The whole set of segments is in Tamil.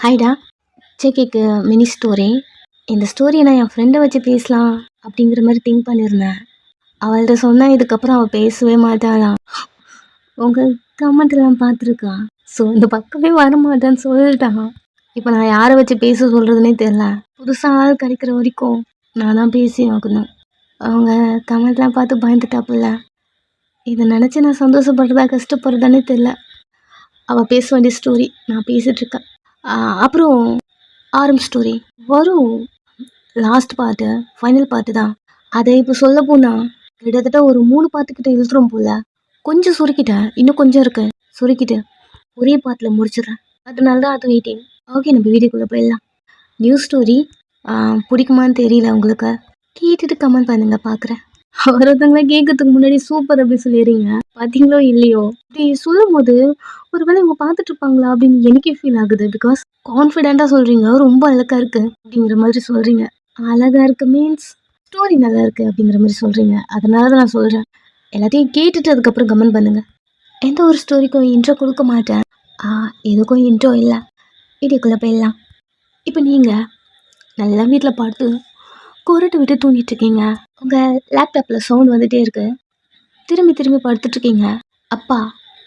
ஹாய்டா. கேக்கு மினி ஸ்டோரி. இந்த ஸ்டோரியை நான் என் ஃப்ரெண்டை வச்சு பேசலாம் அப்படிங்கிற மாதிரி திங்க் பண்ணியிருந்தேன். அவள்கிட்ட சொன்னால் இதுக்கப்புறம் அவள் பேசவே மாட்டாளாம். உங்கள் கமெண்ட்லாம் பார்த்துருக்கா. ஸோ இந்த பக்கமே வரமாட்டான்னு சொல்லிட்டான். இப்போ நான் யாரை வச்சு பேச சொல்கிறதுனே தெரில. புதுசாக ஆள் கிடைக்கிற வரைக்கும் நான் தான் பேசி ஆகணும். அவங்க கமெண்ட்லாம் பார்த்து பயந்துட்டாப்புல. இதை நினச்சி நான் சந்தோஷப்படுறதா கஷ்டப்படுறதானே தெரில. அவள் பேச வேண்டிய ஸ்டோரி நான் பேசிகிட்ருக்கேன். அப்புறம் ஆரம் ஸ்டோரி வரும். லாஸ்ட் பார்ட்டு ஃபைனல் பார்ட்டு தான். அதை இப்போ சொல்ல போனால் கிட்டத்தட்ட ஒரு 3 பார்ட்டுக்கிட்ட இழுத்துரும் போல். கொஞ்சம் சுருக்கிட்டேன், இன்னும் கொஞ்சம் இருக்கு. சுருக்கிட்டு ஒரே பார்ட்டில் முடிச்சிடுறேன். அதனால தான் அது வெயிட்டிங். ஓகே, நம்ம வீடியோக்குள்ளே போயிடலாம். நியூ ஸ்டோரி பிடிக்குமான்னு தெரியல. உங்களுக்கு கேட்டுட்டு கமெண்ட் பண்ணுங்க, பார்க்குறேன். ஒருத்தவங்கள கேட்கறதுக்கு முன்னாடி சூப்பர் அப்படி சொல்லிடுறீங்க. பார்த்தீங்களோ இல்லையோ, இப்படி சொல்லும் போது ஒருவேளை இவங்க பார்த்துட்டு இருப்பாங்களா அப்படின்னு எனக்கே ஃபீல் ஆகுது. பிகாஸ் கான்ஃபிடென்ட்டாக சொல்கிறீங்க, ரொம்ப அழகாக இருக்குது அப்படிங்கிற மாதிரி சொல்கிறீங்க. அழகாக இருக்குது மீன்ஸ் ஸ்டோரி நல்லா இருக்குது அப்படிங்கிற மாதிரி சொல்கிறீங்க. அதனால தான் நான் சொல்கிறேன். எல்லாத்தையும் கேட்டுட்டு அதுக்கப்புறம் கமெண்ட் பண்ணுங்கள். எந்த ஒரு ஸ்டோரிக்கும் இன்ட்ரோ கொடுக்க மாட்டேன். எதுக்கும் இன்ட்ரோ இல்லை. வீடியோக்குள்ளே போயிடலாம். இப்போ நீங்கள் நல்லா வீட்டில் பார்த்து கொரட்டை விட்டு தூங்கிட்டு இருக்கீங்க. உங்கள் லேப்டாப்பில் சவுண்ட் வந்துகிட்டே இருக்கு. திரும்பி திரும்பி படுத்துட்ருக்கீங்க. அப்பா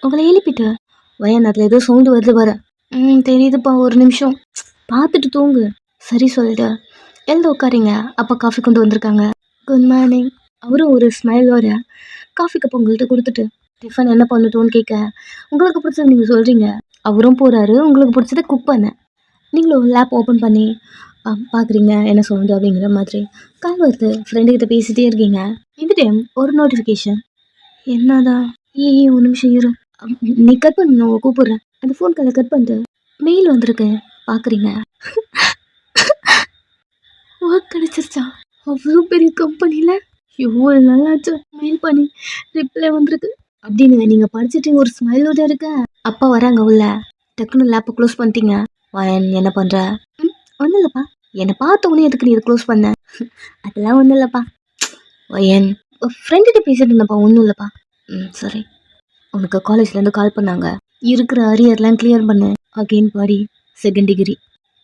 உங்களை எழுப்பிட்டு வயன் அதில் ஏதோ சவுண்டு வருது வர. தெரியுதுப்பா, ஒரு நிமிஷம் பார்த்துட்டு தூங்கு. சரி சொல்லிட்டு எழுத உட்காரிங்க. அப்பா காஃபி கொண்டு வந்திருக்காங்க. Good morning. அவரும் ஒரு ஸ்மைலோட காஃபி கப் உங்கள்கிட்ட கொடுத்துட்டு டிஃபன் என்ன பண்ணட்டும்னு கேட்க உங்களுக்கு பிடிச்சது நீங்கள் சொல்கிறீங்க. அவரும் போகிறாரு. உங்களுக்கு பிடிச்சதை குக் பண்ண நீங்களும் லேப் ஓப்பன் பண்ணி பார்க்குறீங்க என்ன சவுண்டு அப்படிங்கிற மாதிரி. கால் வருது. ஃப்ரெண்டுக்கிட்ட பேசிகிட்டே இருக்கீங்க. இந்த டைம் ஒரு நோட்டிஃபிகேஷன். என்னதான் ஒரு நிமிஷம் இரு. நீ கட் பண்ணு, நான் கூப்பிட்றேன். அந்த ஃபோன் காலை கட் பண்ணிட்டு மெயில் வந்திருக்கு. பார்க்குறீங்க. ஒர்க் கிடச்சிருச்சா? அவ்வளோ பெரிய கம்பெனியில் எவ்வளோ நல்லாச்சு. மெயில் பண்ணி ரிப்ளை வந்திருக்கு அப்படின்னு நீங்கள் படிச்சுட்டு ஒரு ஸ்மைலோட இருக்க. அப்பா வராங்க உள்ள. டக்குன்னு லேப்பை க்ளோஸ் பண்ணிட்டீங்க. வயன் என்ன பண்ணுற? ஒன்றும் இல்லைப்பா. என்னை பார்த்த உடனே எதுக்கு நீ இதை க்ளோஸ் பண்ண? அதெல்லாம் ஒன்றும் இல்லைப்பா. வயன் ஃப்ரெண்டுகிட்ட பேசிட்டு இருந்தப்பா. ஒன்றும் இல்லைப்பா. சரி. உனக்கு காலேஜ்லேருந்து கால் பண்ணாங்க. இருக்கிற அரியர்லாம் கிளியர் பண்ணு. அகெயின் படி. Second degree.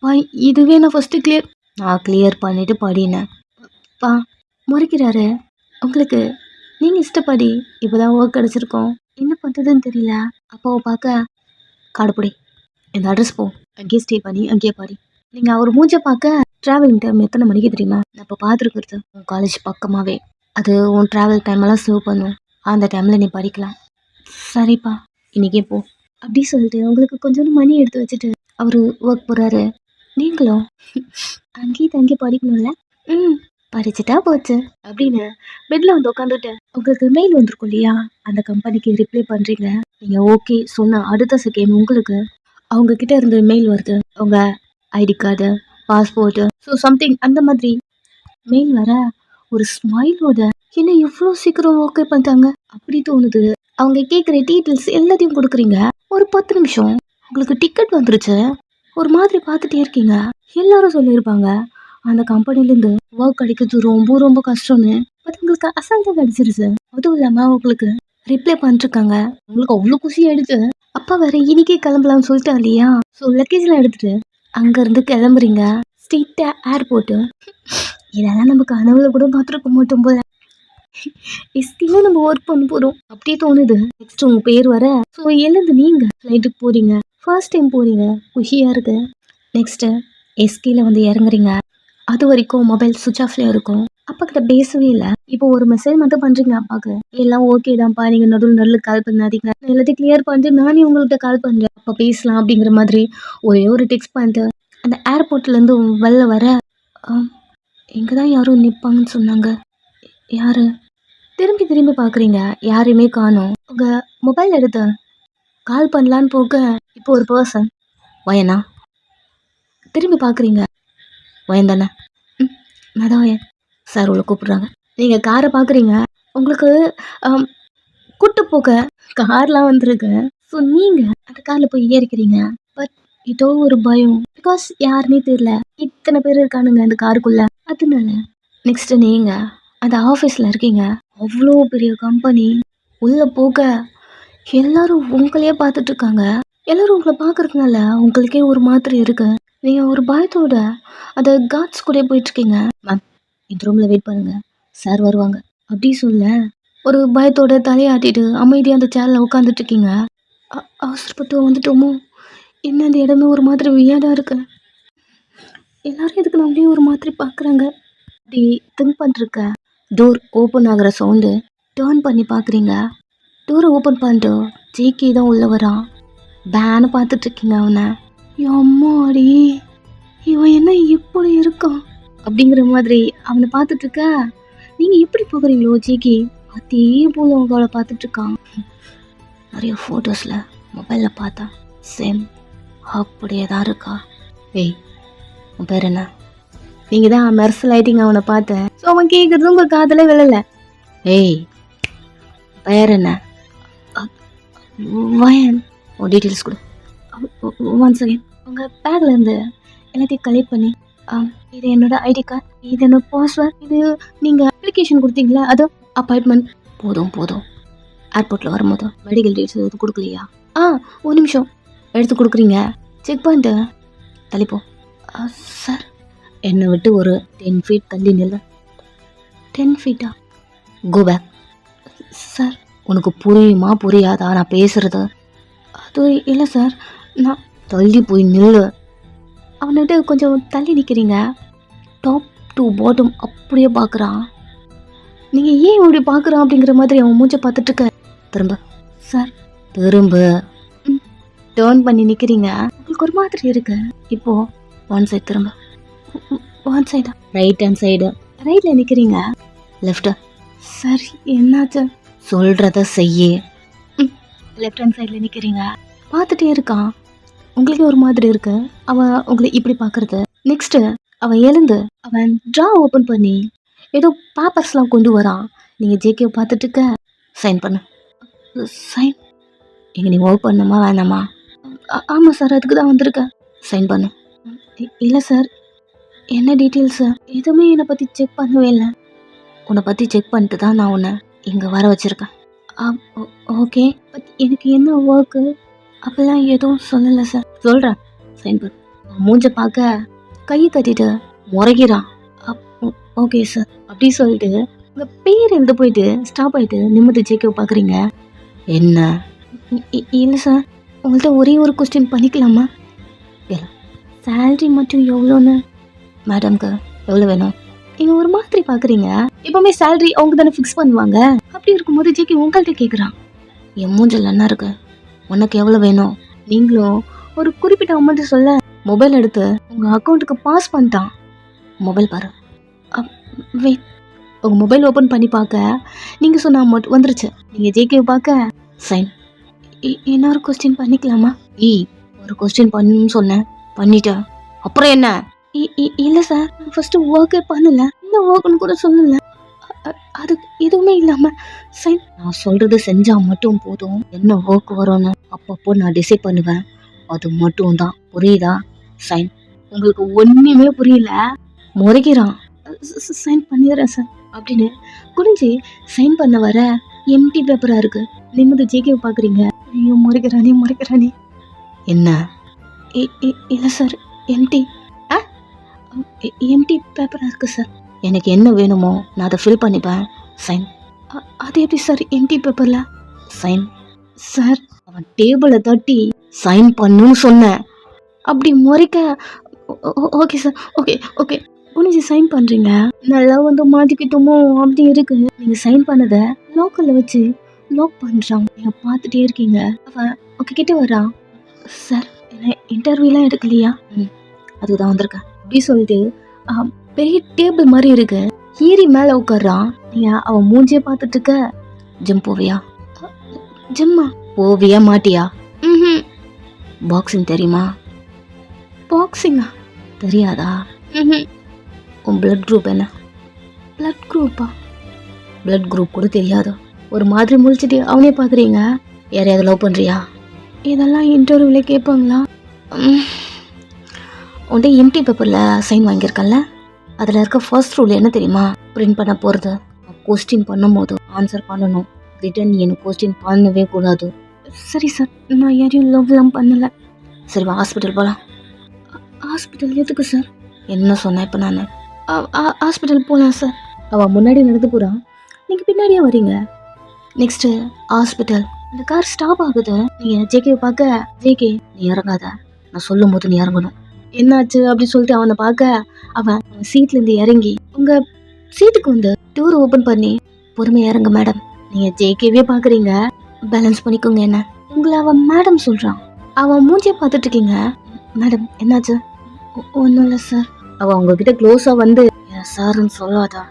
பா இதுவே நான் ஃபஸ்ட்டு நான் கிளியர் பண்ணிவிட்டு படினேன். பா முறைக்கிறாரு. உங்களுக்கு நீங்கள் இஷ்டப்படி இப்போ தான் ஒர்க் கிடச்சிருக்கோம். என்ன பண்ணுறதுன்னு தெரியல. அப்பாவை பார்க்க காடுபடி இந்த அட்ரஸ் போ. அங்கேயே ஸ்டே பண்ணி அங்கேயே பாடி. நீங்கள் அவர் மூஞ்சை பார்க்க ட்ராவலிங் டைம் எத்தனை மணிக்கு தெரியுமா? நான் இப்போ பார்த்துருக்குறது உன் காலேஜ் பக்கமாகவே. அது உன் ட்ராவல் டைமெல்லாம் சேவ் பண்ணும். அந்த டைமில் நீ படிக்கலாம். சரிப்பா, இன்றைக்கே போ அப்படி சொல்லிட்டு உங்களுக்கு கொஞ்சம் மணி எடுத்து வச்சுட்டு அவர் ஒர்க் போகிறாரு. நீங்களும் அங்கேயே தங்கி படிக்கணும்ல. படிச்சுட்டா போச்சு அப்படின்னு பெட்டில் வந்து உட்காந்துட்டு உங்களுக்கு மெயில் வந்திருக்கும் இல்லையா? அந்த கம்பெனிக்கு ரிப்ளை பண்ணுறீங்க. நீங்கள் ஓகே சொன்ன அடுத்த செகண்ட் உங்களுக்கு அவங்கக்கிட்ட இருந்து மெயில் வருது. அவங்க ID card, passport, so something அந்த மாதிரி மெயில் வர ஒரு ஸ்மைலோட என்ன இவ்வளோ சீக்கிரம் ஓகே பண்ணிட்டாங்க அப்படி தோணுது. அவங்க கேட்குற டீட்டெயில்ஸ் எல்லாத்தையும் கொடுக்குறீங்க. ஒரு 10 நிமிஷம் உங்களுக்கு டிக்கெட் வந்துருச்சு. ஒரு மாதிரி பார்த்துட்டே இருக்கீங்க. எல்லாரும் சொல்லியிருப்பாங்க அந்த கம்பெனிலேருந்து ஒர்க் கிடைக்கிறது ரொம்ப ரொம்ப கஷ்டம்னு. பட் உங்களுக்கு அசால்ட்டாக கிடச்சிருச்சு. அதுவும் இல்லாமல் உங்களுக்கு ரிப்ளை பண்ணிருக்காங்க. உங்களுக்கு அவ்வளோ குஷி ஆயிடுச்சு. அப்பா வேற இன்னைக்கே கிளம்பலாம்னு சொல்லிட்டா இல்லையா? ஸோ லக்கேஜ்லாம் எடுத்துட்டு அங்கேருந்து கிளம்புறீங்க. ஸ்ட்ரெயிட்டாக ஏர்போர்ட்டு. இதெல்லாம் நம்ம கனவுல கூட பார்த்துருக்க மாட்டோம் போல. ஸ்டில் நம்ம ஒர்க் பண்ண போகிறோம் அப்படியே தோணுது. நெக்ஸ்ட் உங்கள் பேர் வர. ஸோ எழுந்து நீங்கள் ஃப்ளைட்டுக்கு போகிறீங்க. ஃபர்ஸ்ட் டைம் போகிறீங்க, குஷியாக இருக்குது. நெக்ஸ்ட்டு எஸ்கேல வந்து இறங்குறீங்க. அது வரைக்கும் மொபைல் சுவிட்ச் ஆஃப்லேயே இருக்கும். அப்பா கிட்ட பேசவே இல்லை. இப்போ ஒரு மெசேஜ் மட்டும் பண்ணுறீங்க அப்பாவுக்கு. எல்லாம் ஓகே தான்ப்பா, நீங்கள் நடுவில் கால் பண்ணாதீங்க, எல்லாத்தையும் கிளியர் பண்ணிட்டு நானே உங்கள்கிட்ட கால் பண்ணுறேன், அப்போ பேசலாம் அப்படிங்கிற மாதிரி ஒரே ஒரு டெக்ஸ்ட் பண்ணிட்டு அந்த ஏர்போர்ட்லேருந்து வெளில வர இங்கே தான் யாரும் நிற்பாங்கன்னு சொன்னாங்க. யார்? திரும்பி திரும்பி பார்க்குறீங்க, யாரையுமே காணோம். உங்கள் மொபைல் எடுத்து கால் பண்ணலான்னு போக இப்போ ஒரு பர்சன். வயனா? திரும்பி பார்க்குறீங்க. வயன் தானே? நான் தான் வயன் சார். உள்ள கூப்பிட்றாங்க. நீங்கள் காரை பார்க்குறீங்க. உங்களுக்கு கூட்டு போக கார்லாம் வந்துருக்கு. ஸோ நீங்கள் அந்த காரில் போய் ஏறிக்கிறீங்க. பட் ஏதோ ஒரு பயம். பிகாஸ் யாருன்னே தெரியல. இத்தனை பேர் இருக்கானுங்க அந்த காருக்குள்ளே. அதனால நெக்ஸ்ட்டு நீங்கள் அந்த ஆஃபீஸில் இருக்கீங்க. அவ்வளோ பெரிய கம்பெனி. உள்ளே போக எல்லாரும் உங்களையே பார்த்துட்ருக்காங்க. எல்லாரும் உங்களை பார்க்கறதுனால உங்களுக்கே ஒரு மாதிரி இருக்கு. நீங்கள் ஒரு பயத்தோட அதை காட்ஸ் கூட போயிட்டுருக்கீங்க. மேம், இந்த ரூமில் வெயிட் பண்ணுங்க, சார் வருவாங்க அப்படி சொல்ல ஒரு பயத்தோட தலையாட்டிட்டு அமைதியாக அந்த சேரில் உட்காந்துட்டு இருக்கீங்க. அவசரப்பட்டு வந்துட்டோமோ என்ன, அந்த இடமே ஒரு மாதிரி வியர்டாக இருக்கு. எல்லாரும் எதுக்கு நம்மளே ஒரு மாதிரி பார்க்குறாங்க அப்படி திங்க் பண்ணிருக்க. டோர் ஓப்பன் ஆகிற சவுண்டு டேர்ன் பண்ணி பார்க்குறீங்க. டோரை ஓப்பன் பண்ணிட்டு ஜேகே தான் உள்ளே வரான். பேனு பார்த்துட்ருக்கீங்க அவனை. அம்மாடி, இவன் என்ன இப்படி இருக்கான் அப்படிங்கிற மாதிரி அவனை பார்த்துட்ருக்க. நீங்கள் எப்படி போகிறீங்களோ ஜேகே அதே போல் உங்களை பார்த்துட்ருக்கான். நிறைய ஃபோட்டோஸில் மொபைலில் பார்த்தா சேம் அப்படியே தான் இருக்கா. ஏய், உன் பேர் என்ன? நீங்கள் தான் மெர்சல் ஆயிட்டிங்க அவனை பார்த்தேன். ஸோ அவன் கேட்குறது உங்கள் காதில் விழலை. ஏய், பேர் என்ன? வயன். உன் டீட்டெயில்ஸ் கொடு. One second. உங்கள் பேக்கில் இருந்து எல்லாத்தையும் கலெக்ட் பண்ணி, இது என்னோட ஐடி கார்டு, இது என்னோட பாஸ்வேர்ட், இது நீங்கள் அப்ளிகேஷன் கொடுத்தீங்களா, அது அப்பாயின்மெண்ட். போதும் போதும். ஏர்போர்ட்டில் வரும்போது மெடிக்கல் டீட்டெயில்ஸ் எதுவும் கொடுக்கலையா? ஒரு நிமிஷம் எடுத்து கொடுக்குறீங்க, செக் பண்ணிட்டு தள்ளிப்போ. சார், என்னை விட்டு ஒரு 10 ஃபீட் தள்ளி நில்ல. 10 ஃபீட்டா? Go back. சார், உனக்கு புரியுமா புரியாதா நான் பேசுறது? அது இல்லை சார், நான் தள்ளி போய் நில்லு. அவன்கிட்ட கொஞ்சம் தள்ளி நிற்கிறீங்க. டாப் டு பாட்டம் அப்படியே பார்க்குறான். நீங்கள் ஏன் இப்படி பார்க்குறான் அப்படிங்கிற மாதிரி அவன் மூஞ்சை பார்த்துட்ருக்க. திரும்ப. சார், திரும்ப. டேர்ன் பண்ணி நிற்கிறீங்க. உங்களுக்கு ஒரு மாதிரி இருக்கு. இப்போது ஒன் சைடு திரும்ப. ஒன் சைடா? Right hand side. ரைட்டில் நிற்கிறீங்க. லெஃப்ட்டு. சார், என்னாச்சு? சொல்கிறத செய்ய. லெஃப்ட் ஹேண்ட் சைடில் நிற்கிறீங்க. பார்த்துட்டே இருக்கான். உங்களுக்கே ஒரு மாதிரி இருக்கு அவன் உங்களை இப்படி பார்க்குறது. நெக்ஸ்ட்டு அவன் எழுந்து அவன் ட்ரா ஓப்பன் பண்ணி ஏதோ பேப்பர்ஸ்லாம் கொண்டு வரான். நீங்கள் ஜேகே பார்த்துட்டு இருக்க. சைன் பண்ணு. சைன்? எங்கே நீ ஒர்க் பண்ணுமா வேணாமா? ஆமாம் சார், அதுக்கு தான் வந்திருக்கேன். சைன் பண்ணு. இல்லை சார், என்ன டீட்டெயில்ஸு? எதுவுமே என்னை பற்றி செக் பண்ணவே இல்லை. உன்னை பற்றி செக் பண்ணிட்டு தான் நான் உன்னை இங்கே வர வச்சுருக்கேன். ஓகே, பட் எனக்கு என்ன ஒர்க்கு அப்பெல்லாம் எதுவும் சொல்லலை சார். சொல்கிறேன், சைன் பண்ணு. மூஞ்ச பார்க்க கையை கட்டிட்டு முறைகிறான். ஓகே சார் அப்படி சொல்லிட்டு உங்கள் பேர் எழுத போயிட்டு ஸ்டாப் ஆகிட்டு நிம்மதி ஜேகே பார்க்குறீங்க. என்ன? இல்லை சார், உங்கள்கிட்ட ஒரே ஒரு கொஸ்டின் பண்ணிக்கலாமா? இல்லை. சேலரி மட்டும் எவ்வளோன்னு? மேடம்க்கு எவ்வளோ வேணும்? நீங்கள் ஒரு மாதிரி பார்க்குறீங்க. எப்போவுமே சேலரி அவங்க தானே ஃபிக்ஸ் பண்ணுவாங்க. அப்படி இருக்கும்போது ஜேகே உங்கள்கிட்ட கேட்குறான். என் மூஞ்சல் என்ன இருக்கு? உனக்கு எவ்வளோ வேணும்? நீங்களும் ஒரு குறிப்பிட்ட அமௌண்ட்டு சொல்ல மொபைல் எடுத்து உங்கள் அக்கௌண்ட்டுக்கு பாஸ் பண்ணிட்டான். மொபைல் பாரு. வெயிட், உங்கள் மொபைல் ஓப்பன் பண்ணி பார்க்க நீங்கள் சொன்ன அமௌண்ட் வந்துருச்சு. நீங்கள் ஜேகே பார்க்க சைன். இன்னொரு கொஸ்டின் பண்ணிக்கலாமா? ஒரு கொஸ்டின் பண்ணணும்னு சொன்னேன், பண்ணிட்டேன். அப்புறம் என்ன? இல்லை சார், நான் ஃபஸ்ட்டு ஒர்க்கே பண்ணல, என்ன ஒர்க்குன்னு கூட சொல்லலை. அது எதுவுமே இல்லாமல் சைன். நான் சொல்கிறது செஞ்சால் மட்டும் போதும். என்ன ஒர்க் வரும்னு அப்பப்போ நான் டிசைட் பண்ணுவேன், அது மட்டும் தான். புரியுதா? சைன். உங்களுக்கு ஒன்றுமே புரியல, முறைக்கிறான். சைன் பண்ணிடுறேன் சார் அப்படின்னு குடிஞ்சு சைன் பண்ண வர எம்டி பேப்பராக இருக்கு. நிம்மதி ஜேகே பார்க்குறீங்க. ஐயோ, முறைக்கிறானே. என்ன? இல்லை சார், எம்டி பேப்பராக இருக்குது சார். எனக்கு என்ன வேணுமோ நான் அதை ஃபில் பண்ணிப்பேன். சைன். அது எப்படி சார் எம்டி பேப்பரில் சைன்? சார், அவன் டேபிளை தட்டி சைன் பண்ணுன்னு சொன்னேன். அப்படி முறைக்க ஓகே சார், ஓகே புனிச்சு சைன் பண்ணுறீங்க. நல்லா வந்து மாட்டிக்கிட்டோமோ அப்படி இருக்கு. நீங்கள் சைன் பண்ணதை லோக்கலில் வச்சு லாக் பண்ணுறான். நீங்கள் பார்த்துட்டே இருக்கீங்க. அவன் கிட்ட வரான். சார், என்ன இன்டர்வியூலாம் எடுக்கலையா? அதுதான் வந்திருக்கேன் அப்படி சொல்லிட்டு பெரிய டேபிள் மாதிரி இருக்கு, ஏறி மேலே உட்கார்றான். நீங்கள் அவன் மூஞ்சியே பார்த்துட்டு இருக்க. ஜிம் போவியா? ஜிம்மா? போவியா மாட்டியா? பாக்ஸிங் தெரியுமா? பாக்ஸிங்கா? தெரியாதா? உன் பிளட் குரூப் என்ன? பிளட் குரூப்பா? பிளட் குரூப் கூட தெரியாது. ஒரு மாதிரி முழிச்சிட்டு அவனே பார்க்குறீங்க. யாரையாவது லவ் பண்ணுறியா? இதெல்லாம் இன்டர்வியூவில் கேட்பாங்களா? உன்ட்ட எம்டி பேப்பரில் சைன் வாங்கியிருக்கல, அதில் இருக்க ஃபர்ஸ்ட் ரூல் என்ன தெரியுமா? பிரிண்ட் பண்ண போகிறது, கொஸ்டின் பண்ணும் போது ஆன்சர் பண்ணணும். ரிட்டன் நீ எனக்கு கொஸ்டின் பண்ணவே கூடாது. சரி சார், நான் யாரையும் லவ்லாம் பண்ணல. சரி வா ஹாஸ்பிட்டல் போகலாம். ஹாஸ்பிட்டல் எதுக்கு சார்? என்ன சொன்னேன் இப்போ நான்? ஹாஸ்பிட்டல் போகலாம் சார். அவள் முன்னாடி நடந்து போகிறான், நீங்கள் பின்னாடியே வரீங்க. Next hospital. அந்த கார் ஸ்டாப் ஆகுது. நீங்கள் ஜேகேவை பார்க்க, ஜேகே நீ இறங்காத, நான் சொல்லும் போது நீ இறங்கணும். என்னாச்சு அப்படின்னு சொல்லிட்டு அவனை பார்க்க அவன் சீட்லேருந்து இறங்கி உங்கள் சீட்டுக்கு வந்து டோர் ஓப்பன் பண்ணி பொறுமையாக இறங்க மேடம். நீங்கள் ஜேகேவே பார்க்குறீங்க, பேலன்ஸ் பண்ணிக்கோங்க என்ன. உங்களை அவன் மேடம் சொல்கிறான். அவன் மூஞ்சியை பார்த்துட்டு இருக்கீங்க. மேடம் என்னாச்சு? ஒன்றும் இல்லை சார். அவன் உங்ககிட்ட க்ளோஸாக வந்து சார்ன்னு சொல்லாதா.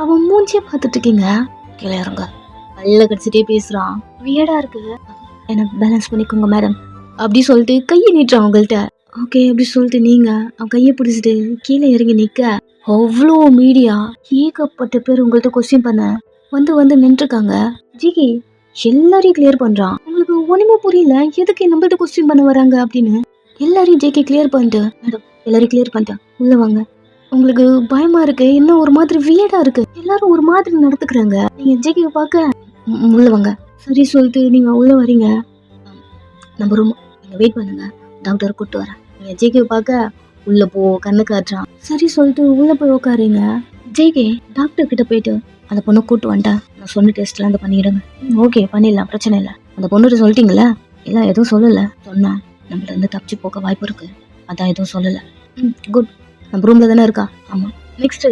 அவன் மூஞ்சியை பார்த்துட்டு இருக்கீங்க. கீழே இறங்க. பல்ல கடிச்சிட்டே பேசுகிறான். வியடா இருக்கு. என்ன பேலன்ஸ் பண்ணிக்கோங்க மேடம் அப்படி சொல்லிட்டு கையை நீட்டுறான் அவங்கள்ட்ட. ஓகே அப்படி சொல்லிட்டு நீங்கள் அவன் கையை பிடிச்சிட்டு கீழே இறங்கி நிற்க அவ்வளோ மீடியா ஏகப்பட்ட பேர் உங்கள்கிட்ட கொஸ்டின் பண்ண வந்து நின்றுருக்காங்க. ஜிகே எல்லாரையும் கிளியர் பண்ணுறான். உங்களுக்கு ஒன்றுமே புரியல எதுக்கு நம்மள்ட்ட கொஸ்டின் பண்ண வராங்க அப்படின்னு. எல்லாரையும் ஜேகே கிளியர் பண்ணிட்டு மேடம் எல்லாரையும் கிளியர் பண்ணிட்டேன் உள்ள வாங்க. உங்களுக்கு பயமா இருக்கு, இன்னும் ஒரு மாதிரி வியடா இருக்கு, எல்லாரும் ஒரு மாதிரி நடத்துக்கிறாங்க, நீங்க ஜேகேவை பார்க்க உள்ள வாங்க. சரி சொல்லிட்டு நீங்க உள்ள வரீங்க. நம்ம ரூம் நீங்க வெயிட் பண்ணுங்க, டாக்டர் கூப்பிட்டு வரேன். நீங்க ஜேகேவை பார்க்க உள்ள போ கண்ணு காட்டுறான். சரி சொல்லிட்டு உள்ள போய் உட்காருங்க. ஜேகே டாக்டர் கிட்ட போயிட்டு அந்த பொண்ணை கூப்பிட்டு வந்துட்டேன், நான் சொன்ன டெஸ்ட்லாம் அந்த பண்ணிடுங்க. ஓகே பண்ணிடலாம், பிரச்சனை இல்லை. அந்த பொண்ணுகிட்ட சொல்லிட்டீங்களா? இல்லை எதுவும் சொல்லலை. சொன்னேன் நம்மள இருந்து தப்பிச்சு போக வாய்ப்பு இருக்கு, அதான் எதுவும் சொல்லலை. குட். நம்ம ரூம்ல தானே இருக்கா? ஆமாம். நெக்ஸ்ட்டு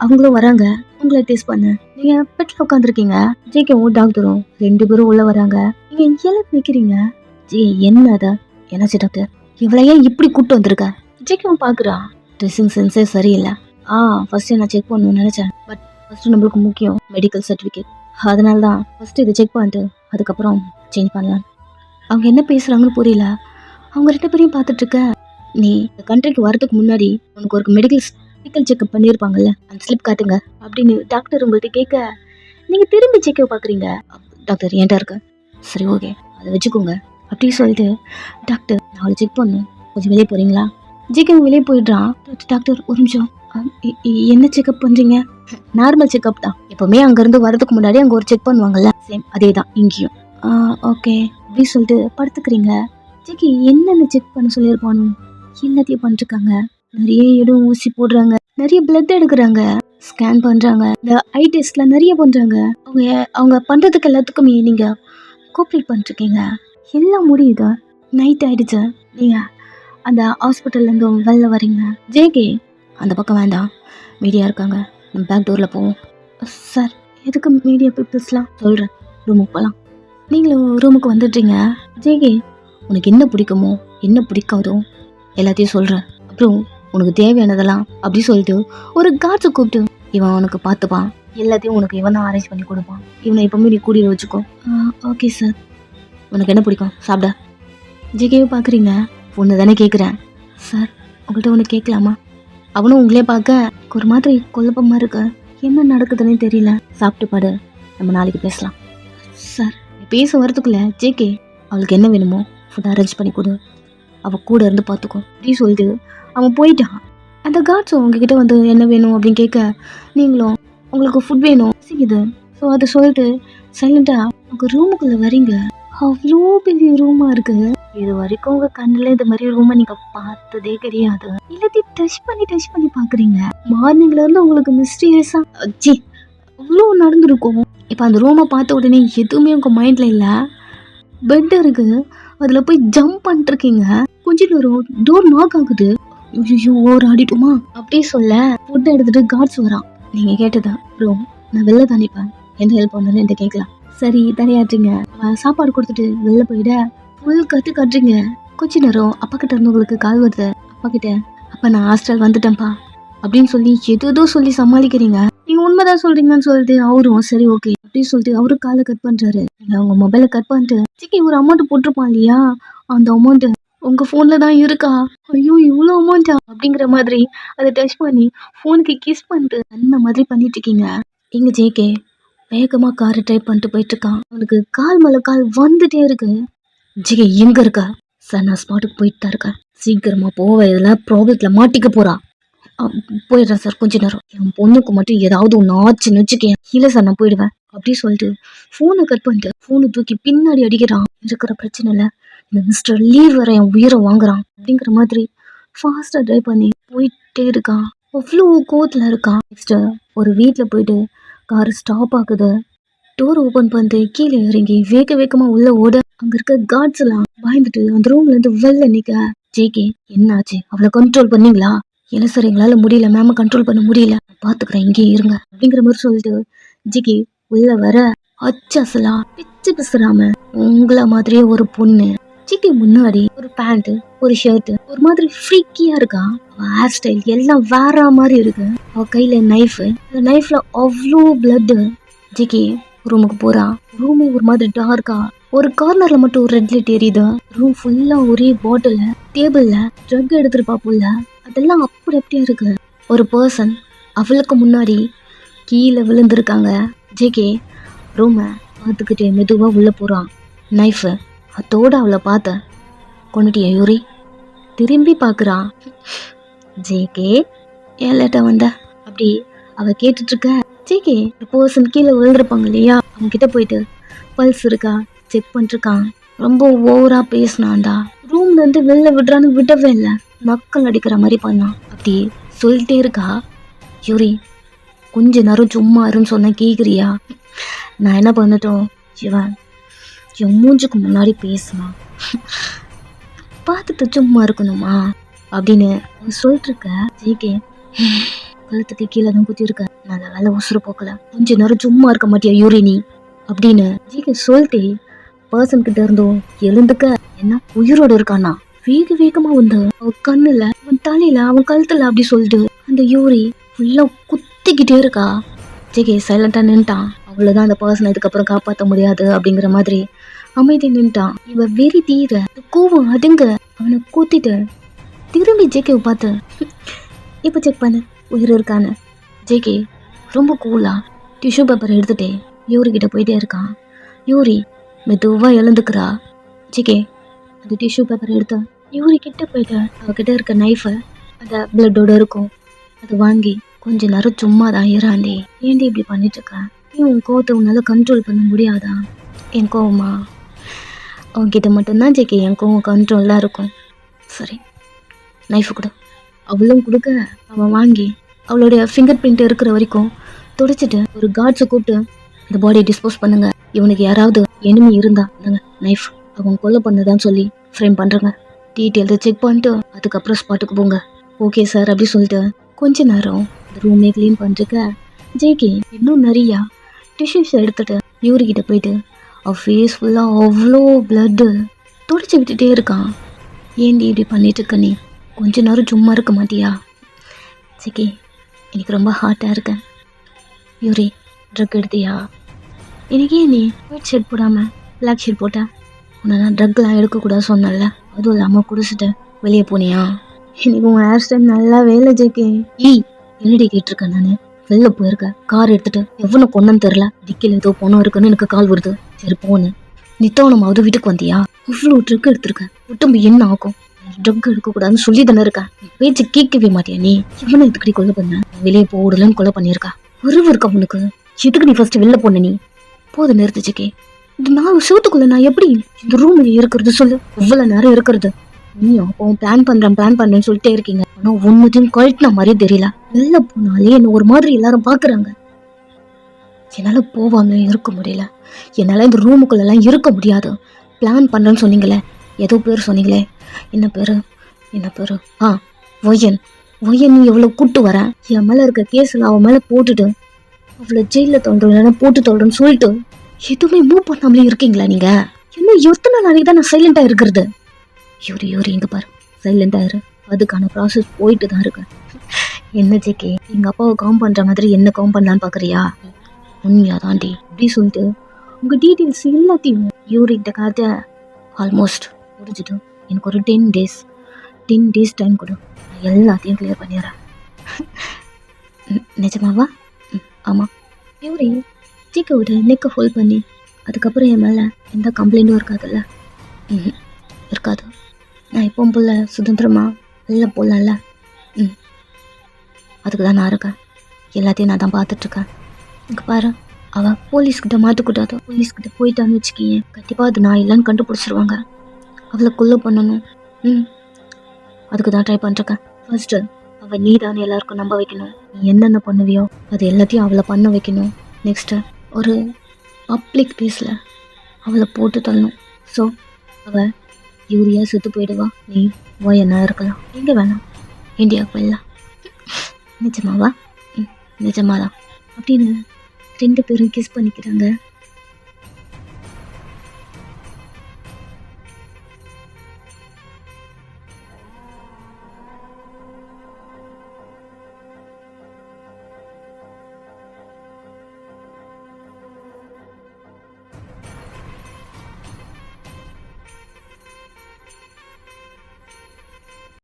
அவங்களும் வராங்க, உங்களை டெஸ்ட் பண்ண. நீங்கள் பெட்டில் உட்காந்துருக்கீங்க, ஜேகேவும் டாக்டரும் 2 பேரும் உள்ள வராங்க. நீங்கள் எல்லாம் நிற்கிறீங்க. ஜே என்ன அதை என்னாச்சு டாக்டர், இவளையே இப்படி கூப்பிட்டு வந்திருக்க? ஜேகேவும் பார்க்குறான், ட்ரெஸ்ஸிங் சென்ஸே சரியில்லை. ஃபர்ஸ்ட்டு நான் செக் பண்ணணும்னு நினச்சேன், பட் ஃபஸ்ட்டு நம்மளுக்கு முக்கியம் மெடிக்கல் சர்டிஃபிகேட், அதனால தான் ஃபஸ்ட்டு இதை செக் பண்ணிட்டு அதுக்கப்புறம் சேஞ்ச் பண்ணலாம். அவங்க என்ன பேசுகிறாங்கன்னு புரியல. அவங்க 2 பேரையும் பார்த்துட்ருக்க. நீ இந்த கண்ட்ரிக்கு வரதுக்கு முன்னாடி உனக்கு ஒரு மெடிக்கல் செக்அப் பண்ணியிருப்பாங்கல்ல, அந்த ஸ்லிப் காட்டுங்க அப்படின்னு டாக்டர் உங்கள்கிட்ட கேட்க நீங்கள் திரும்பி செக்கப் பார்க்குறீங்க. டாக்டர் ஏன்டா இருக்கு? சரி ஓகே அதை வச்சுக்கோங்க அப்படின்னு சொல்லிட்டு டாக்டர் நான் அவளை செக் பண்ணணும், கொஞ்சம் வெளியே போகிறீங்களா? ஜேகே வெளியே போயிடுறான். டாக்டர் ஒரு நிமிஷம், என்ன செக்அப் பண்ணுறீங்க? நார்மல் செக்அப் தான், எப்போவுமே அங்கேருந்து வரதுக்கு முன்னாடி அங்கே ஒரு செக் பண்ணுவாங்கல்ல, சேம் அதே தான் இங்கேயும். ஓகே அப்படி சொல்லிட்டு படுத்துக்கிறீங்க. ஜேகே என்னென்ன செக் பண்ண சொல்லியிருப்பானோ எல்லாத்தையும் பண்ணிருக்காங்க. நிறைய இடம் ஊசி போடுறாங்க, நிறைய பிளட் எடுக்கிறாங்க, ஸ்கேன் பண்ணுறாங்க, இந்த ஐ டெஸ்ட்லாம் நிறைய பண்ணுறாங்க. அவங்க பண்ணுறதுக்கு எல்லாத்துக்குமே நீங்கள் கோஆப்ரேட் பண்ணிருக்கீங்க. எல்லாம் முடியுது, நைட் ஆகிடுச்சு, நீங்கள் அந்த ஹாஸ்பிட்டல்லேருந்து வெளில வரீங்க. ஜேகே அந்த பக்கம் வேண்டாம், மீடியா இருக்காங்க, நம்ம பேக் டோரில் போவோம். சார் எதுக்கு மீடியா பீப்புள்ஸ்லாம்? சொல்கிறேன், ரூமுக்கு போகலாம். நீங்களும் ரூமுக்கு வந்துடுறீங்க. ஜேகே உனக்கு என்ன பிடிக்குமோ என்ன பிடிக்காதோ எல்லாத்தையும் சொல்கிறேன், அப்புறம் உனக்கு தேவையானதெல்லாம் அப்படி சொல்லிட்டு ஒரு கார்ட்ஸை கூப்பிட்டு இவன் உனக்கு பார்த்துப்பான், எல்லாத்தையும் உனக்கு இவன் தான் அரேஞ்ச் பண்ணி கொடுப்பான், இவனை எப்பவுமே நீ கூடிய வச்சுக்கோ. Okay sir. உனக்கு என்ன பிடிக்கும் சாப்பிட? ஜேகேவை பார்க்குறீங்க. ஒன்று தானே கேட்குறேன். சார் உங்கள்கிட்ட ஒன்று கேட்கலாமா? அவனும் உங்களே பார்க்க ஒரு மாதிரி குழப்பமாக இருக்கு, என்ன நடக்குதுன்னே தெரியல. சாப்பிட்டு பாடு, நம்ம நாளைக்கு பேசலாம். சார் பேச வரதுக்குள்ள ஜேகே அவளுக்கு என்ன வேணுமோ ஃபுட் அரேஞ்ச் பண்ணி கொடு, அவள் கூட இருந்து பார்த்துக்கோ அப்படின்னு சொல்லிட்டு அவன் போயிட்டான். அந்த கார்ட்ஸும் உங்ககிட்ட வந்து என்ன வேணும் அப்படின்னு கேட்க நீங்களும் உங்களுக்கு ஃபுட் வேணும் இது. ஸோ அதை சொல்லிட்டு சைலண்டாக உங்கள் ரூமுக்குள்ளே வரீங்க. அவ்வளோ பெரிய ரூமாக இருக்குது. இது வரைக்கும் உங்கள் கண்ணில் இந்த மாதிரி ரூமை நீங்கள் பார்த்ததே கிடையாது. எல்லாத்தையும் டச் பண்ணி பார்க்குறீங்க. மார்னிங்லேருந்து உங்களுக்கு மிஸ்டீரியஸாக ஜி அவ்வளோ நடந்துருக்கும். இப்போ அந்த ரூமை பார்த்த உடனே எதுவுமே உங்கள் மைண்டில் இல்லை. பெட் இருக்குது, அதில் போய் ஜம்ப் பண்ணிட்டுருக்கீங்க. கொஞ்ச நேரம் டோர் நாக் ஆகுது. ஐயோ ஓவர் ஆடிட்டோமா அப்படியே சொல்ல ஃபுட் எடுத்துகிட்டு கார்ட்ஸ் வரான். நீங்கள் கேட்டதா ப்ரோ, நான் வெளில தாண்டிப்பேன், எந்த ஹெல்ப் பண்ணணும்னு என்கிட்ட கேட்கலாம். சரி தரையாட்டுறீங்க. சாப்பாடு கொடுத்துட்டு வெளில போயிட ஃபுல் கட்டுறீங்க. கொஞ்ச நேரம் அப்பா கிட்ட இருந்து உங்களுக்கு கால் வருது. அப்பா கிட்ட அப்பா நான் ஹாஸ்டல் வந்துட்டேன்ப்பா அப்படின்னு சொல்லி எதோ சொல்லி சமாளிக்கிறீங்க. நீங்கள் உண்மைதான் சொல்கிறீங்கன்னு சொல்லிட்டு அவரும் சரி ஓகே அப்படின்னு சொல்லிட்டு அவரு காலை கட் பண்ணுறாரு. நீங்கள் அவங்க மொபைலை கட் பண்ணிட்டு சிக்கி ஒரு அமௌண்ட் போட்டிருப்பான் இல்லையா, அந்த அமௌண்ட்டு உங்கள் ஃபோனில் தான் இருக்கா? ஐயோ இவ்வளோ அமௌண்ட்டா அப்படிங்கிற மாதிரி அதை டச் பண்ணி ஃபோனுக்கு கிஸ் பண்ணிட்டு அந்த மாதிரி பண்ணிட்டு இருக்கீங்க. இங்கே ஜேகே வேகமாக காரை ட்ரைவ் பண்ணிட்டு போயிட்டுருக்கான். அவனுக்கு கால் மேலே கால் வந்துட்டே இருக்கு. ஜேகே எங்கே இருக்கா? சார் நான் ஸ்பாட்டுக்கு போயிட்டு தான் இருக்கேன், சீக்கிரமாக போவ, இதெல்லாம் ப்ராப்ளத்தில் மாட்டிக்க போகிறா. போயிடுறேன் சார், கொஞ்ச நேரம் என் பொண்ணுக்கு மட்டும் ஏதாவது ஒன்று ஆச்சுன்னு வச்சுக்கேன். இல்லை சார் நான் போயிடுவேன். அப்படி சொல்லிட்டு ஃபோனை கட் பண்ணிட்டு ஃபோனை தூக்கி பின்னாடி அடிக்கிறான். இருக்கிற பிரச்சனை இல்லை, இந்த மிஸ்டர் லீவ் வர என் உயிரை வாங்குறான் அப்படிங்கிற மாதிரி ஃபாஸ்ட்டாக ட்ரைவ் பண்ணி போயிட்டே இருக்கான். அவ்வளோ கோவத்தில் இருக்கான். நெக்ஸ்ட்டு ஒரு வீட்டில் போயிட்டு கார் ஸ்டாப் ஆகுது. டோர் ஓப்பன் பண்ணிட்டு கீழே இறங்கி வேகமாக உள்ள ஓட அங்கே இருக்க கார்ட்ஸ் எல்லாம் பயந்துட்டு அந்த ரூம்லேருந்து வெளில நிற்க. ஜேகே என்னாச்சு, அவளை கண்ட்ரோல் பண்ணீங்களா? இல்லை சார், எங்களால் முடியல, மேம கண்ட்ரோல் பண்ண முடியல, பார்த்துக்கிறேன், இங்கே இருங்க அப்படிங்கிற மாதிரி சொல்லிட்டு ஜிகி உள்ள வர அச்சசலா பிச்சு பிசுறாம உங்களை மாதிரியே ஒரு பொண்ணு ஜிகி முன்னாடி ஒரு பேண்ட் ஒரு ஷர்ட் ஒரு மாதிரி ஃப்ரீக்கியா இருக்கா. அவ ஹேர் ஸ்டைல் எல்லாம் வேற மாதிரி இருக்கு. அவ கையில நைஃப், அந்த நைஃப்ல அவ்வளோ பிளட். ஜிகி ரூமுக்கு போறா. ரூமே ஒரு மாதிரி டார்க்கா, ஒரு கார்னர்ல மட்டும் ஒரு ரெட் லைட் எரியுது. ரூம் ஃபுல்லா ஒரே பாட்டில், டேபிள்ல ட்ரக் எடுத்துருப்பா போல, அதெல்லாம் அப்படி அப்படியே இருக்கு. ஒரு பர்சன் அவளுக்கு முன்னாடி கீழே விழுந்திருக்காங்க. ஜேகே ரூமை பார்த்துக்கிட்டே மெதுவாக உள்ளே போகிறான். நைஃபு அதோடு அவளை பார்த்த கொண்டுட்டியா யூரி? திரும்பி பார்க்குறான். ஜேகே ஏன் லேட்டா வந்த அப்படி அவள் கேட்டுட்ருக்க. ஜேகே ஒரு பர்சன் கீழே விழுந்திருப்பாங்க இல்லையா, அவங்க கிட்ட போயிட்டு பல்ஸ் இருக்கா செக் பண்ணிருக்கான். ரொம்ப ஓவராக பேசினான்டா. ரூம்லேருந்து வெளில விடுறான்னு விடவே இல்லை, நக்கல் அடிக்கிற மாதிரி பண்ணான். அப்படி சொல்லிட்டே இருக்கா. யூரி கொஞ்ச நேரம் சும்மா இருன்னு சொன்ன கேட்குறியா? நான் என்ன பண்ணட்டும்? சிவன் என் மூஞ்சுக்கு முன்னாடி பேசுனான், பார்த்துட்டு சும்மா இருக்கணுமா அப்படின்னு சொல்லிட்டு இருக்க. ஜேகே கழுத்துக்கு கீழே தான் குத்தி இருக்க, நல்ல வேலை உசுறு போக்கல, கொஞ்ச நேரம் சும்மா இருக்க மாட்டியா யூரினி அப்படின்னு ஜேகே சொல்லிட்டு பர்சன் கிட்ட இருந்தோம் எழுந்துக்க. என்ன உயிரோடு இருக்கானா? வேகமா வந்து அவன் கண்ணுல அவன் தலையில அவன் கழுத்துல அப்படி சொல்லிட்டு அந்த யூரி ஃபுல்லா குத்திக்கிட்டே இருக்கா. ஜேகே சைலண்டா நின்ட்டான். அவ்வளவுதான், அந்த பர்சனை இதுக்கப்புறம் காப்பாற்ற முடியாது அப்படிங்கிற மாதிரி அமைதி நின்ட்டான். இவ வெறி தீர கோவம் அதுங்க அவனை கூத்திட்டு திரும்பி ஜேகேவை பார்த்து இப்போ செக் பண்ணு உயிர் இருக்கான்னு. ஜேகே ரொம்ப கூலா டிஷ்யூ பேப்பர் எடுத்துட்டே யூரி கிட்ட போயிட்டே இருக்கான். யூரி மெதுவா எழுந்துக்கிறா. ஜேகே அந்த டிஷ்யூ பேப்பர் எடுத்து யூரி கிட்ட போயிட்டு அவகிட்ட இருக்க நைஃபை அந்த பிளட்டோட இருக்கும் அதை வாங்கி கொஞ்ச நேரம் சும்மா தான் இறாண்டி. ஏண்டி இப்படி பண்ணிட்டு இருக்க? ஏன் உன் கோவத்தை உன்னால கண்ட்ரோல் பண்ண முடியாதா? என் கோவமா அவன்கிட்ட மட்டும்தான் ஜேகே என் கோவம் கண்ட்ரோலாக இருக்கும். சரி நைஃபு கொடு. அவளும் கொடுக்க அவன் வாங்கி அவளுடைய ஃபிங்கர் பிரிண்ட் இருக்கிற வரைக்கும் துடைச்சிட்டு ஒரு கார்ட்ஸை கூப்பிட்டு இந்த பாடியை டிஸ்போஸ் பண்ணுங்க, இவனுக்கு யாராவது எனிமி இருந்தா நாங்க நைஃப் அவன் கொலை பண்ணதான்னு சொல்லி ஃப்ரேம் பண்ணுறங்க, டீட்டெயில்ஸை செக் பண்ணிட்டு அதுக்கப்புறம் ஸ்பாட்டுக்கு போங்க. ஓகே சார் அப்படி சொல்லிட்டு கொஞ்ச நேரம் இந்த ரூமே க்ளீன் பண்ணிருக்க. ஜேகே இன்னும் நிறையா டிஷ்யூஸ் எடுத்துட்டு யூரி கிட்ட போயிட்டு அவ ஃபேஸ் ஃபுல்லாக அவ்வளோ பிளட்டு துடைச்சி விட்டுட்டே இருக்கான். ஏண்டி இப்படி பண்ணிட்டு இருக்க? நீ கொஞ்ச நேரம் சும்மா இருக்க மாட்டியா? ஜேகே எனக்கு ரொம்ப ஹார்ட்டாக இருக்கேன். யூரி ட்ரக் எடுத்தியா? எனக்கு ஏன் நீ ஒயிட் ஷர்ட் போடாமல் பிளாக் ஷர்ட் போட்ட? உன்னை நான் ட்ரக்லாம் எடுக்கக்கூடாது சொன்னல, அதுவும் இல்லாமல் குடிச்சிட்டு வெளியே போனியா? எனக்கு உன் ஹேர் ஸ்டைல் நல்லா வேலை ஜேகே. என்னடி கேட்டிருக்கேன் நான்? வெளில போயிருக்க கார் எடுத்துட்டு எவ்வளோ பொண்ணுன்னு தெரில, டிக்கில் ஏதோ பொண்ணும் இருக்குன்னு எனக்கு கால் வருது. சரி போன்னு நித்தவனமாவது வீட்டுக்கு வந்தியா? இவ்வளோ ட்ரக் எடுத்திருக்க, உடம்பு என்ன ஆகும்? ட்ரக் எடுக்கக்கூடாதுன்னு சொல்லி தானே இருக்கேன், பேச்சு கேட்கவே மாட்டியா நீ? இவனை எதுக்கடி கொலை பண்ண? வெளியே போடலன்னு கொலை பண்ணியிருக்கா. உறவு இருக்கா உனக்கு? எதுக்கு நீ ஃபர்ஸ்ட் வெளில போன? நீ போது நிறுத்துச்சுக்கே. இந்த 4 வருஷத்துக்குள்ள நான் எப்படி இந்த ரூம்ல இருக்கிறது சொல்லு? எவ்வளவு நேரம் இருக்கிறது? நீயும் அப்போ பிளான் பண்றேன்னு சொல்லிட்டே இருக்கீங்க, ஆனா ஒன்னுத்தையும் கழட்டின மாதிரி தெரியல. வெளில போனாலே என்ன ஒரு மாதிரி எல்லாரும் பாக்குறாங்க. என்னால போவாம இருக்க முடியல, என்னால இந்த ரூமுக்குள்ள எல்லாம் இருக்க முடியாது. பிளான் பண்றேன்னு சொன்னீங்களே, ஏதோ பேர் சொன்னீங்களே, என்ன பேரு ஒயன். நீ எவ்வளவு கூட்டு வர என் மேல இருக்க கேஸ்ல அவன் மேல போட்டுட்டு அவ்வளவு ஜெயில தோல்றேன் போட்டு தோல்றேன்னு சொல்லிட்டு எதுவுமே மூவ் பண்ணாமலே இருக்கீங்களா நீங்க? இன்னும் எத்தனை நாளைக்கு தான் நான் சைலண்டா இருக்கிறது? யூரி இங்க பாரு, சைலண்டா இரு, அதுக்கான ப்ராசஸ் போயிட்டு தான் இருக்கு. என்ன ஜேகே எங்க அப்பாவை காம் பண்ற மாதிரி என்ன காம் பண்ணலான்னு பாக்குறியா? உண்மையா தாண்டி அப்படி சொல்லிட்டு உங்க டீட்டெயில்ஸ் எல்லாத்தையும் யூரி கிட்ட காட்ட ஆல்மோஸ்ட் முடிஞ்சிட்டு எனக்கு ஒரு 10 டேஸ் டைம் கொடு, நான் எல்லாத்தையும் கிளியர் பண்ணிடுறேன். நிஜமாவா? ஆமாம். யூரி ஜேகேவோட நெக்கை ஹோல்ட் பண்ணி அதுக்கப்புறம் என் மேலே எந்த கம்ப்ளைண்ட்டும் இருக்காதுல்ல? இருக்காது. நான் எப்பவும் போல சுதந்திரமா வெளில போகலாம்ல? அதுக்கு தான் நான் இருக்கேன், எல்லாத்தையும் நான் தான் பார்த்துட்ருக்கேன். இங்கே பாரு, அவள் போலீஸ்கிட்ட மாட்டக்கூடாது. போலீஸ்கிட்ட போயிட்டான்னு வச்சுக்கிங்க, கண்டிப்பாக அது நான் இல்லைன்னு கண்டுபிடிச்சிருவாங்க. அவளை கொல்ல பண்ணணும். அதுக்கு தான் ட்ரை பண்ணிருக்கேன். ஃபர்ஸ்ட்டு அவள் நீ தானே எல்லாருக்கும் நம்ப வைக்கணும். நீ என்னென்ன பண்ணுவியோ அது எல்லாத்தையும் அவளை பண்ண வைக்கணும். நெக்ஸ்ட்டு ஒரு பப்ளிக் பிளேஸில் அவளை போட்டு தள்ளணும். ஸோ அவள் யூரியா செத்து போயிடுவா. நீ என்ன இருக்கலாம், எங்கே வேணாம், இந்தியாவுக்கு போயிடலாம். நிஜமாவா? நிஜமாதான் அப்படின்னு 2 பேரும் கிஸ் பண்ணிக்கிறாங்க.